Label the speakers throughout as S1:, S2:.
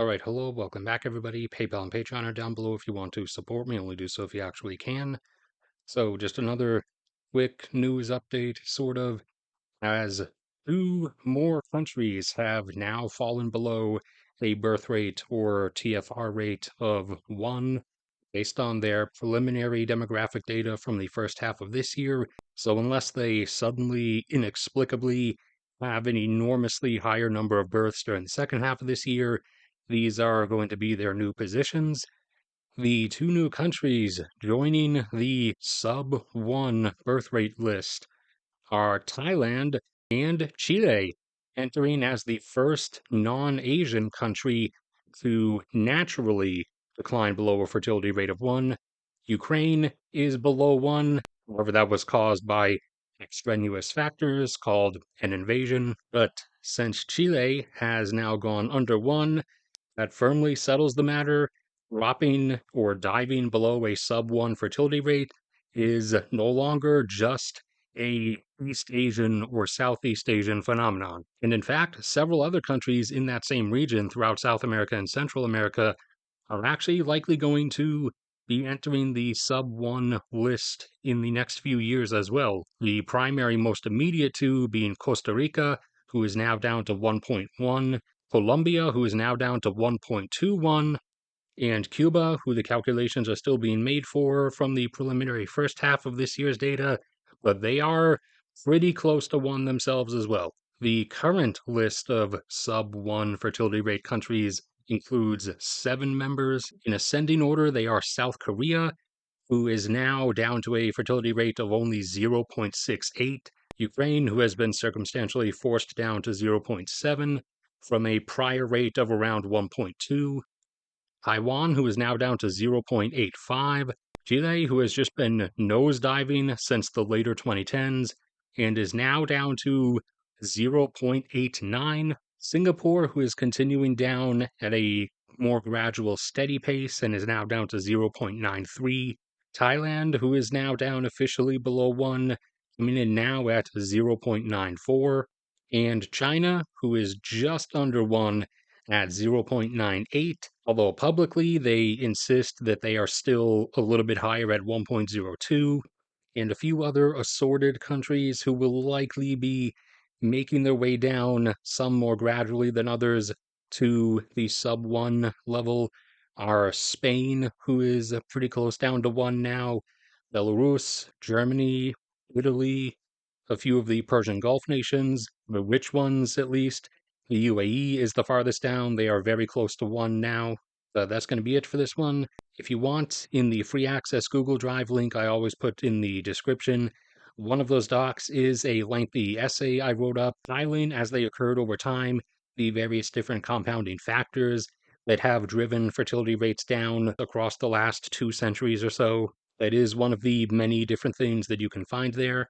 S1: All right, hello, welcome back, everybody. PayPal and Patreon are down below if you want to support me. Only do so if you actually can. So, just another quick news update, sort of, as two more countries have now fallen below a birth rate or TFR rate of 1 based on their preliminary demographic data from the first half of this year. So, unless they suddenly, inexplicably have an enormously higher number of births during the second half of this year, these are going to be their new positions. The two new countries joining the sub 1 birth rate list are Thailand and Chile, entering as the first non Asian country to naturally decline below a fertility rate of 1. Ukraine is below 1. However, that was caused by extraneous factors called an invasion. But since Chile has now gone under 1, that firmly settles the matter. Dropping or diving below a sub 1 fertility rate is no longer just a East Asian or Southeast Asian phenomenon. And in fact, several other countries in that same region throughout South America and Central America are actually likely going to be entering the sub 1 list in the next few years as well. The primary most immediate two being Costa Rica, who is now down to 1.1, Colombia, who is now down to 1.21, and Cuba, who the calculations are still being made for from the preliminary first half of this year's data, but they are pretty close to 1 themselves as well. The current list of sub 1 fertility rate countries includes 7 members. In ascending order, they are South Korea, who is now down to a fertility rate of only 0.68, Ukraine, who has been circumstantially forced down to 0.7 from a prior rate of around 1.2, Taiwan, who is now down to 0.85, Chile, who has just been nosediving since the later 2010s and is now down to 0.89, Singapore, who is continuing down at a more gradual, steady pace and is now down to 0.93, Thailand, who is now down officially below 1, coming in now at 0.94, and China, who is just under 1 at 0.98, although publicly they insist that they are still a little bit higher at 1.02, and a few other assorted countries who will likely be making their way down, some more gradually than others, to the sub 1 level are Spain, who is pretty close down to 1 now, Belarus, Germany, Italy, a few of the Persian Gulf nations, the rich ones at least. The UAE is the farthest down. They are very close to 1 now. That's going to be it for this one. If you want, in the free access Google Drive link I always put in the description, one of those docs is a lengthy essay I wrote up, styling as they occurred over time, the various different compounding factors that have driven fertility rates down across the last 2 centuries or so. That is one of the many different things that you can find there.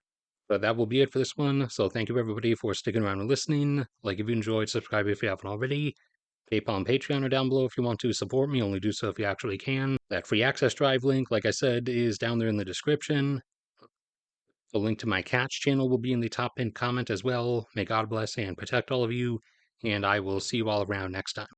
S1: But that will be it for this one. So thank you everybody for sticking around and listening. Like if you enjoyed, subscribe if you haven't already. PayPal and Patreon are down below if you want to support me. Only do so if you actually can. That free access drive link, like I said, is down there in the description. The link to my catch channel will be in the top pinned comment as well. May God bless and protect all of you, and I will see you all around next time.